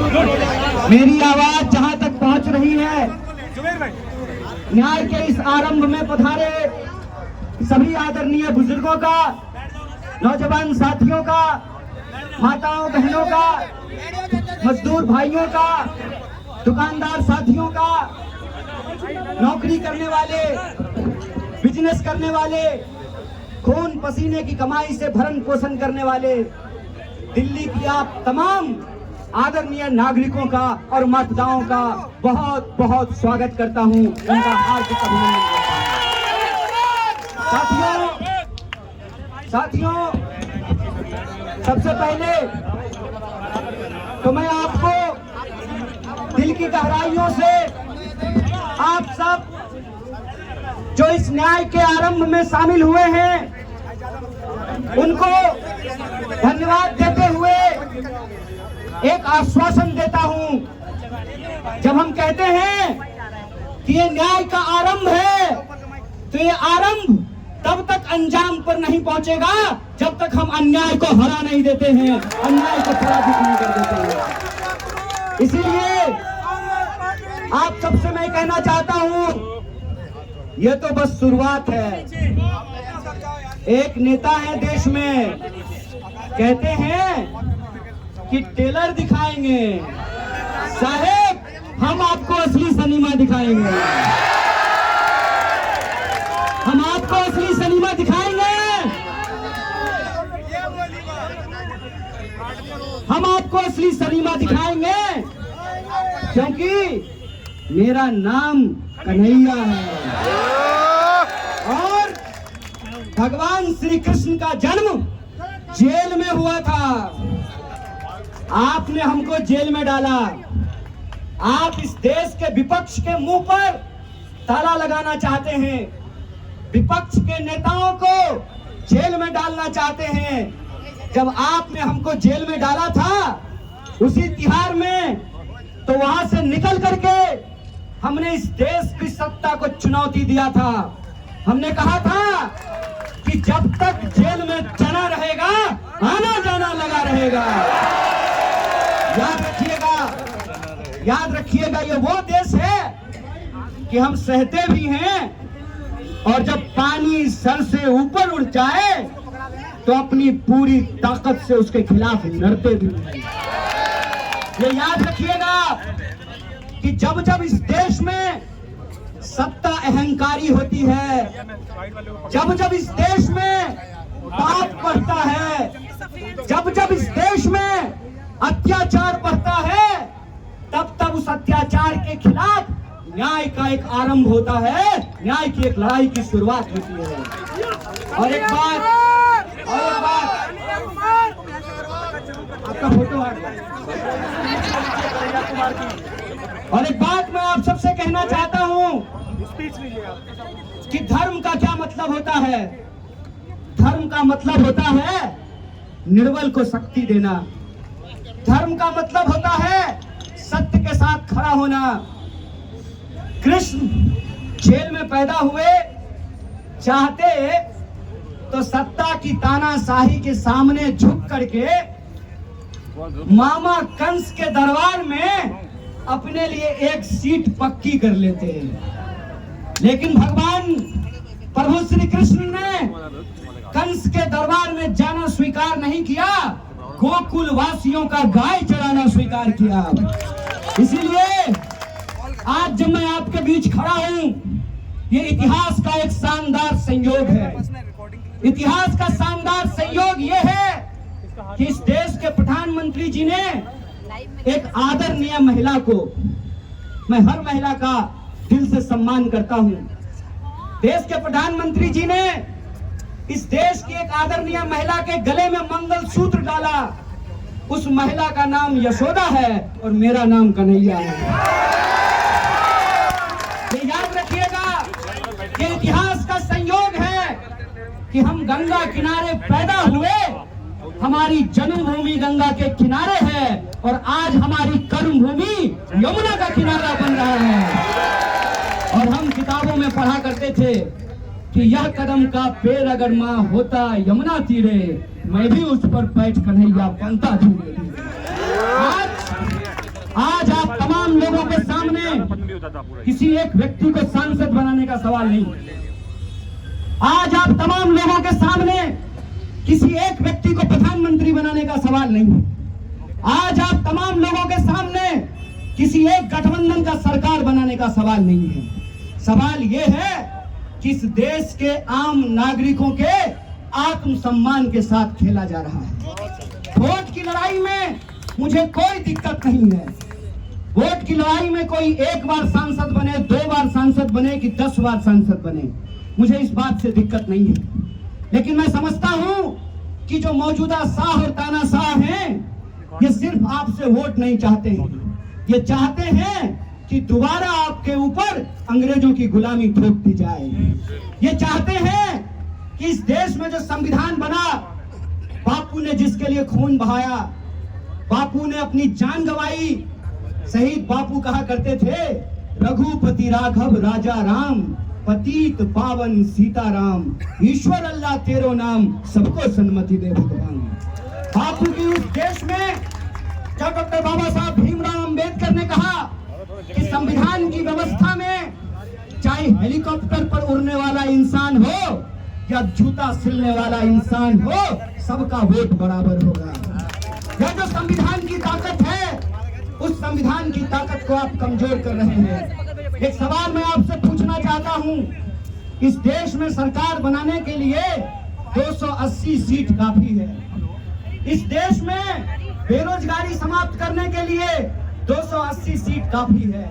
मेरी आवाज जहां तक पहुंच रही है, न्याय के इस आरंभ में पधारे सभी आदरणीय बुजुर्गों का, नौजवान साथियों का, माताओं बहनों का, मजदूर भाइयों का, दुकानदार साथियों का, नौकरी करने वाले, बिजनेस करने वाले, खून पसीने की कमाई से भरण पोषण करने वाले दिल्ली की आप तमाम आदरणीय नागरिकों का और मतदाताओं का बहुत बहुत स्वागत करता हूं, उनका हार्दिक अभिनंदन करता हूं। साथियों, सबसे पहले तो मैं आपको दिल की गहराइयों से आप सब जो इस न्याय के आरंभ में शामिल हुए हैं उनको धन्यवाद देते हुए एक आश्वासन देता हूं। जब हम कहते हैं कि ये न्याय का आरंभ है, तो ये आरंभ तब तक अंजाम पर नहीं पहुंचेगा जब तक हम अन्याय को हरा नहीं देते हैं, अन्याय को पराजित नहीं कर देते हैं। इसीलिए आप सबसे मैं कहना चाहता हूं, ये तो बस शुरुआत है। एक नेता है देश में, कहते हैं कि टेलर दिखाएंगे, साहेब हम आपको असली सिनेमा दिखाएंगे, हम आपको असली सिनेमा दिखाएंगे, हम आपको असली सिनेमा दिखाएंगे, क्योंकि मेरा नाम कन्हैया है और भगवान श्री कृष्ण का जन्म जेल में हुआ था। आपने हमको जेल में डाला, आप इस देश के विपक्ष के मुंह पर ताला लगाना चाहते हैं, विपक्ष के नेताओं को जेल में डालना चाहते हैं। जब आपने हमको जेल में डाला था उसी तिहार में, तो वहां से निकल करके हमने इस देश की सत्ता को चुनौती दिया था। हमने कहा था कि जब तक जेल में चना रहेगा, आना जाना लगा रहेगा। याद रखिएगा, ये वो देश है कि हम सहते भी हैं और जब पानी सर से ऊपर उड़ जाए तो अपनी पूरी ताकत से उसके खिलाफ लड़ते भी हैं। ये याद रखिएगा कि जब जब इस देश में सत्ता अहंकारी होती है, जब जब इस देश में पाप बढ़ता है, जब जब इस देश में अत्याचार बढ़ता है, तब तब उस अत्याचार के खिलाफ न्याय का एक आरंभ होता है, न्याय की एक लड़ाई की शुरुआत होती है। और एक बात आपका फोटो और एक बात मैं आप सबसे कहना चाहता हूं कि धर्म का क्या मतलब होता है। धर्म का मतलब होता है निर्बल को शक्ति देना, धर्म का मतलब होता है सत्य के साथ खड़ा होना। कृष्ण जेल में पैदा हुए, चाहते तो सत्ता की तानाशाही के सामने झुक करके मामा कंस के दरबार में अपने लिए एक सीट पक्की कर लेते हैं, लेकिन भगवान प्रभु श्री कृष्ण ने कंस के दरबार में जाना स्वीकार नहीं किया, गोकुल वासियों का गाय चराना स्वीकार किया। इसीलिए आज जब मैं आपके बीच खड़ा हूं, ये इतिहास का एक शानदार संयोग है। इतिहास का शानदार संयोग ये है कि इस देश के प्रधानमंत्री जी ने एक आदरणीय महिला को, मैं हर महिला का दिल से सम्मान करता हूं, देश के प्रधानमंत्री जी ने इस देश की एक आदरणीय महिला के गले में मंगलसूत्र डाला। उस महिला का नाम यशोदा है और मेरा नाम कन्हैया है। ये याद रखिएगा, ये इतिहास का संयोग है कि हम गंगा किनारे पैदा हुए, हमारी जन्मभूमि गंगा के किनारे है और आज हमारी कर्मभूमि यमुना का किनारा बन रहा है। और हम किताबों में पढ़ा करते थे कि यह कदम का पेड़ अगर माँ होता यमुना तीरे, मैं भी उस पर बैठ कन्हैया बनता धीरे। के सामने किसी एक व्यक्ति को सांसद बनाने का सवाल नहीं। आज आप तमाम लोगों के सामने किसी एक व्यक्ति को प्रधानमंत्री बनाने का सवाल नहीं है। आज आप तमाम लोगों के सामने किसी एक गठबंधन का सरकार बनाने का सवाल नहीं है। सवाल यह है कि इस देश के आम नागरिकों के आत्मसम्मान के साथ खेला जा रहा है। वोट की लड़ाई में मुझे कोई दिक्कत नहीं है। वोट की लड़ाई में कोई एक बार सांसद बने, 2 बार सांसद बने कि 10 बार सांसद बने, मुझे इस बात से दिक्कत नहीं है। लेकिन मैं समझता हूं कि जो मौजूदा शाह और तानाशाह हैं, ये सिर्फ आपसे वोट नहीं चाहते हैं, ये चाहते हैं कि दोबारा आपके ऊपर अंग्रेजों की गुलामी थोप दी जाए। ये चाहते हैं कि इस देश में जो संविधान बना, बापू ने जिसके लिए खून बहाया, बापू ने अपनी जान गंवाई, शहीद बापू कहा करते थे, रघुपति राघव राजा राम, पतित पावन सीताराम, ईश्वर अल्लाह तेरो नाम, सबको सन्मति दे भगवान। बापू की उस देश में जब डॉक्टर बाबा साहब भीमराव अंबेडकर ने कहा कि संविधान की व्यवस्था में चाहे हेलीकॉप्टर पर उड़ने वाला इंसान हो या जूता सिलने वाला इंसान हो, सबका वोट बराबर होगा। यह जो संविधान की ताकत है, उस संविधान की ताकत को आप कमजोर कर रहे हैं। एक सवाल मैं आपसे पूछना चाहता हूं, इस देश में सरकार बनाने के लिए 280 सीट काफी है। इस देश में बेरोजगारी समाप्त करने के लिए 280 सीट काफी है।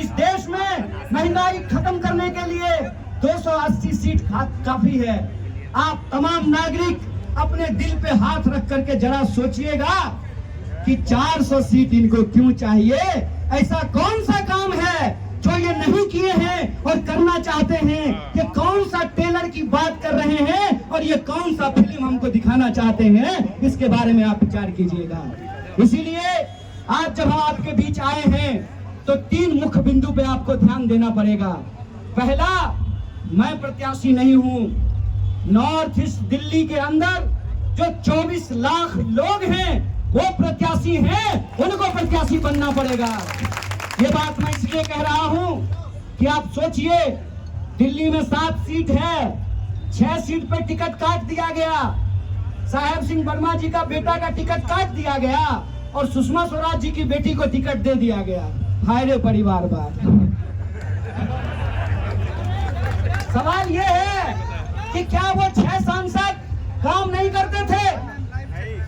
इस देश में महंगाई खत्म करने के लिए 280 सीट काफी है। आप तमाम नागरिक अपने दिल पे हाथ रख करके जरा सोचिएगा कि 400 सीट इनको क्यों चाहिए? ऐसा कौन सा काम है जो ये नहीं किए हैं और करना चाहते हैं? ये कौन सा टेलर की बात कर रहे हैं और ये कौन सा फिल्म हमको दिखाना चाहते हैं? इसके बारे में आप विचार कीजिएगा। इसीलिए आज जब हम आपके बीच आए हैं तो 3 मुख्य बिंदु पे आपको ध्यान देना पड़ेगा। पहला, मैं प्रत्याशी नहीं हूं। नॉर्थ ईस्ट दिल्ली के अंदर जो 24 लाख लोग हैं वो प्रत्याशी हैं, उनको प्रत्याशी बनना पड़ेगा। ये बात मैं इसलिए कह रहा हूं कि आप सोचिए, दिल्ली में 7 सीट है, 6 सीट पे टिकट काट दिया गया। साहेब सिंह वर्मा जी का बेटा का टिकट काट दिया गया और सुषमा स्वराज जी की बेटी को टिकट दे दिया गया। हाय रे परिवारवाद। सवाल ये है कि क्या वो 6 सांसद काम नहीं करते थे?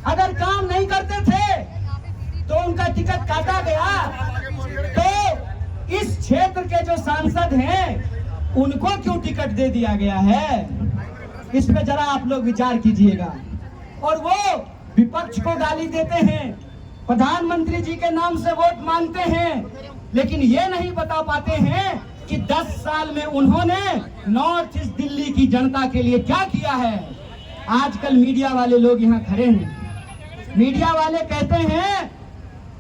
अगर काम नहीं करते थे तो उनका टिकट काटा गया, तो इस क्षेत्र के जो सांसद हैं उनको क्यों टिकट दे दिया गया है? इस पे जरा आप लोग विचार कीजिएगा। और वो विपक्ष को गाली देते हैं, प्रधानमंत्री जी के नाम से वोट मांगते हैं, लेकिन ये नहीं बता पाते हैं कि 10 साल में उन्होंने नॉर्थ ईस्ट दिल्ली की जनता के लिए क्या किया है। आजकल मीडिया वाले लोग यहाँ खड़े हैं, मीडिया वाले कहते हैं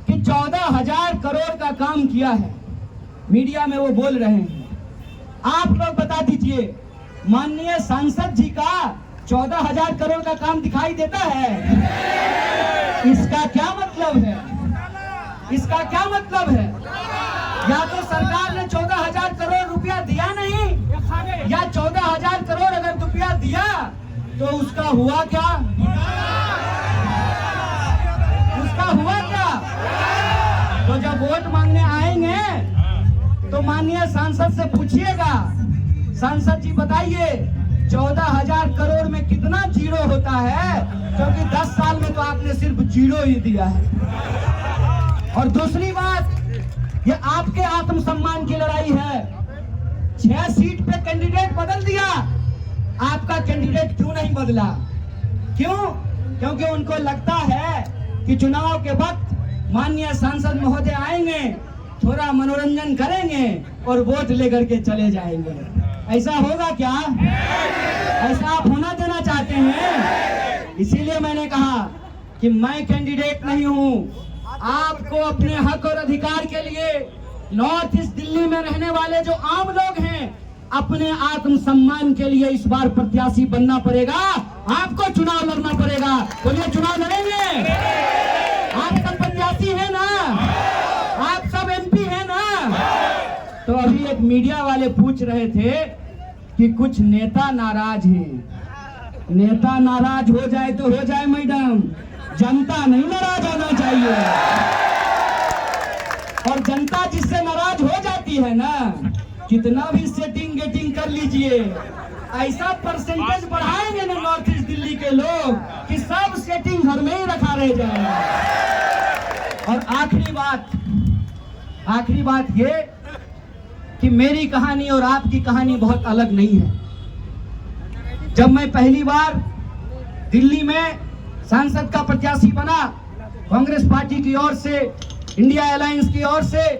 कि 14,000 करोड़ का काम किया है। मीडिया में वो बोल रहे हैं। आप लोग बता दीजिए, माननीय सांसद जी का 14,000 करोड़ का काम दिखाई देता है? इसका क्या मतलब है? इसका क्या मतलब है? या तो सरकार ने 14,000 करोड़ रुपया दिया नहीं, या 14,000 करोड़ अगर रुपया दिया तो उसका हुआ क्या? उसका हुआ क्या? तो जब वोट मांगने आएंगे तो माननीय सांसद से पूछिएगा, सांसद जी बताइए 14,000 करोड़ में कितना जीरो होता है? क्योंकि 10 साल में तो आपने सिर्फ जीरो ही दिया है। और दूसरी बात, ये आपके आत्मसम्मान की लड़ाई है। 6 सीट पे कैंडिडेट बदल दिया, आपका कैंडिडेट क्यों नहीं बदला? क्यों? क्योंकि उनको लगता है कि चुनाव के वक्त माननीय सांसद महोदय आएंगे, थोड़ा मनोरंजन करेंगे और वोट लेकर के चले जाएंगे। ऐसा होगा क्या? ऐसा आप होना देना चाहते हैं? इसीलिए मैंने कहा कि मैं कैंडिडेट नहीं हूं। आपको अपने हक और अधिकार के लिए नॉर्थ ईस्ट दिल्ली में रहने वाले जो आम लोग हैं, अपने आत्मसम्मान के लिए इस बार प्रत्याशी बनना पड़ेगा। आपको चुनाव लड़ना पड़ेगा। बोलिए, चुनाव लड़ेंगे? आप सब प्रत्याशी हैं ना? आप सब MP हैं ना? एक मीडिया वाले पूछ रहे थे कि कुछ नेता नाराज हैं। नेता नाराज हो जाए तो हो जाए मैडम, जनता नहीं नाराज होना चाहिए। और जनता जिससे नाराज हो जाती है ना, कितना भी सेटिंग गेटिंग कर लीजिए, ऐसा परसेंटेज बढ़ाएंगे ना नॉर्थ ईस्ट दिल्ली के लोग कि सब सेटिंग घर में ही रखा रह जाएगा। और आखिरी बात ये कि मेरी कहानी और आपकी कहानी बहुत अलग नहीं है। जब मैं पहली बार दिल्ली में सांसद का प्रत्याशी बना कांग्रेस पार्टी की ओर से, इंडिया अलायंस की ओर से,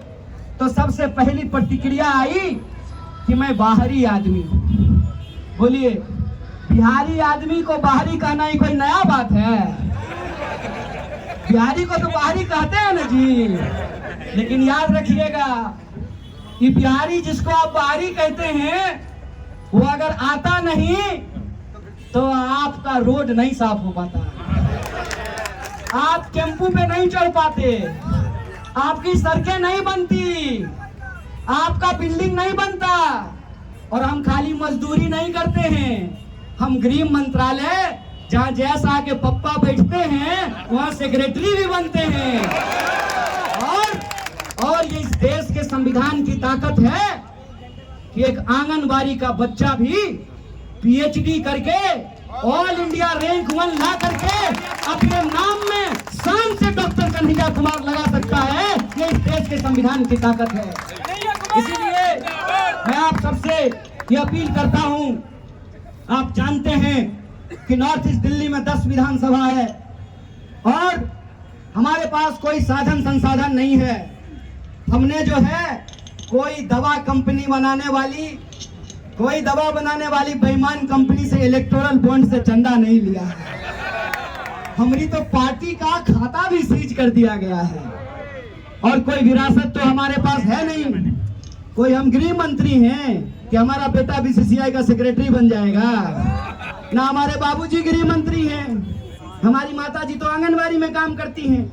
तो सबसे पहली प्रतिक्रिया आई कि मैं बाहरी आदमी हूं। बोलिए, बिहारी आदमी को बाहरी कहना ही कोई नया बात है? बिहारी को तो बाहरी कहते हैं ना जी। लेकिन याद रखिएगा, ये बिहारी जिसको आप बाहरी कहते हैं, वो अगर आता नहीं तो आपका रोड नहीं साफ हो पाता, आप टेम्पू पे नहीं चढ़ पाते, आपकी सड़कें नहीं बनती, आपका बिल्डिंग नहीं बनता। और हम खाली मजदूरी नहीं करते हैं, हम गृह मंत्रालय जहाँ जैसा के पप्पा बैठते हैं वहाँ सेक्रेटरी भी बनते हैं। और ये इस देश के संविधान की ताकत है कि एक आंगनबाड़ी का बच्चा भी पीएचडी करके ऑल इंडिया रैंक 1 ला करके अपने नाम में शान से डॉक्टर कन्हैया कुमार लगा सकता है। ये इस देश के संविधान की ताकत है। इसीलिए मैं आप सबसे ये अपील करता हूं, आप जानते हैं कि नॉर्थ ईस्ट दिल्ली में 10 विधानसभा है और हमारे पास कोई साधन संसाधन नहीं है। हमने जो है कोई दवा कंपनी बनाने वाली बेईमान कंपनी से इलेक्टोरल बॉन्ड से चंदा नहीं लिया है। हमारी तो पार्टी का खाता भी सीज कर दिया गया है और कोई विरासत तो हमारे पास है नहीं। कोई हम गृह मंत्री हैं कि हमारा बेटा बीसीसीआई का सेक्रेटरी बन जाएगा, ना हमारे बाबूजी गृह मंत्री हैं, हमारी माताजी तो आंगनबाड़ी में काम करती हैं,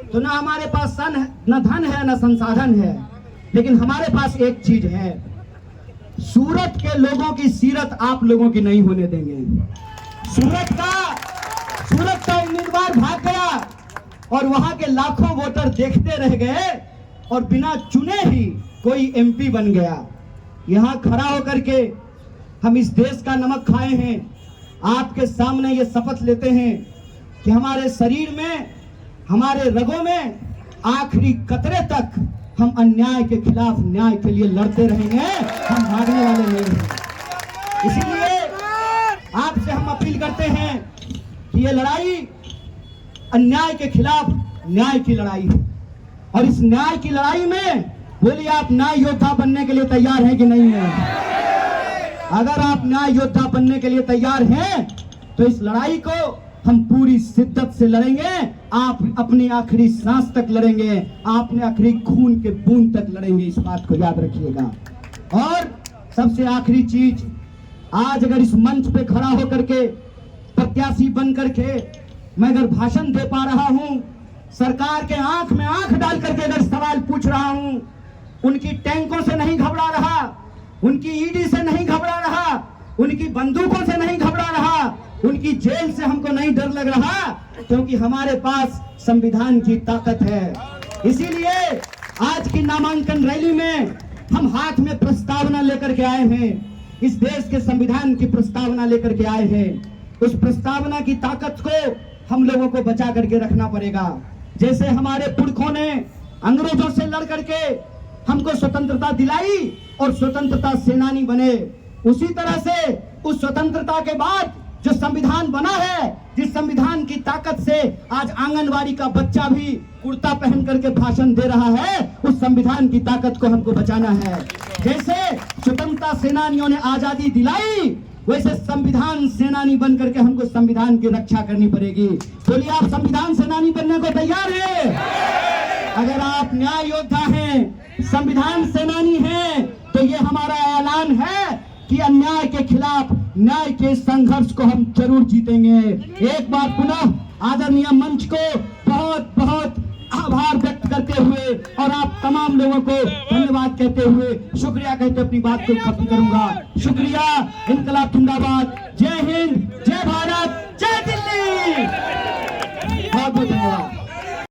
तो ना हमारे पास न धन है न संसाधन है। लेकिन हमारे पास एक चीज है, सूरत के लोगों की सीरत आप लोगों की नहीं होने देंगे। सूरत का उम्मीदवार भाग गया और वहां के लाखों वोटर देखते रह गए और बिना चुने ही कोई एमपी बन गया। यहाँ खड़ा होकर के हम इस देश का नमक खाए हैं। आपके सामने ये शपथ लेते हैं कि हमारे शरीर में, हमारे रगों में आखिरी कतरे तक हम अन्याय के खिलाफ न्याय के लिए लड़ते रहेंगे, हम भागने वाले नहीं हैं। इसीलिए आपसे हम अपील करते हैं कि ये लड़ाई अन्याय के खिलाफ न्याय की लड़ाई है और इस न्याय की लड़ाई में बोलिए, आप न्याय योद्धा बनने के लिए तैयार हैं कि नहीं है? अगर आप न्याय योद्धा बनने के लिए तैयार हैं तो इस लड़ाई को हम पूरी शिद्दत से लड़ेंगे। आप अपनी आखिरी सांस तक लड़ेंगे, आप अपने आखिरी खून के बूंद तक लड़ेंगे, इस बात को याद रखिएगा। और सबसे आखिरी चीज, आज अगर इस मंच पे खड़ा होकर के प्रत्याशी बन करके मैं अगर भाषण दे पा रहा हूं, सरकार के आंख में आंख डाल करके अगर सवाल पूछ रहा हूं, उनकी टैंकों से नहीं घबरा रहा, उनकी ईडी से नहीं घबरा रहा, उनकी बंदूकों से नहीं घबरा रहा, उनकी जेल से हमको नहीं डर लग रहा, क्योंकि हमारे पास संविधान की ताकत है। इसीलिए आज की नामांकन रैली में हम हाथ में प्रस्तावना लेकर के आए हैं, इस देश के संविधान की प्रस्तावना लेकर के आए हैं। उस प्रस्तावना की ताकत को हम लोगों को बचा करके रखना पड़ेगा। जैसे हमारे पुरखों ने अंग्रेजों से लड़ करके हमको स्वतंत्रता दिलाई और स्वतंत्रता सेनानी बने, उसी तरह से उस स्वतंत्रता के बाद जो संविधान बना है, जिस संविधान की ताकत से आज आंगनबाड़ी का बच्चा भी कुर्ता पहन करके भाषण दे रहा है, उस संविधान की ताकत को हमको बचाना है। जैसे स्वतंत्रता सेनानियों ने आजादी दिलाई, वैसे संविधान सेनानी बन करके हमको संविधान की रक्षा करनी पड़ेगी। बोलिए, आप संविधान सेनानी बनने को तैयार हैं? अगर आप न्याय योद्धा हैं, संविधान सेनानी हैं, तो ये हमारा ऐलान है कि अन्याय के खिलाफ न्याय के संघर्ष को हम जरूर जीतेंगे। एक बार पुनः आदरणीय मंच को बहुत बहुत आभार व्यक्त करते हुए और आप तमाम लोगों को धन्यवाद कहते हुए शुक्रिया कहते अपनी बात को खत्म करूंगा। शुक्रिया। इनकलाब जिंदाबाद। जय हिंद।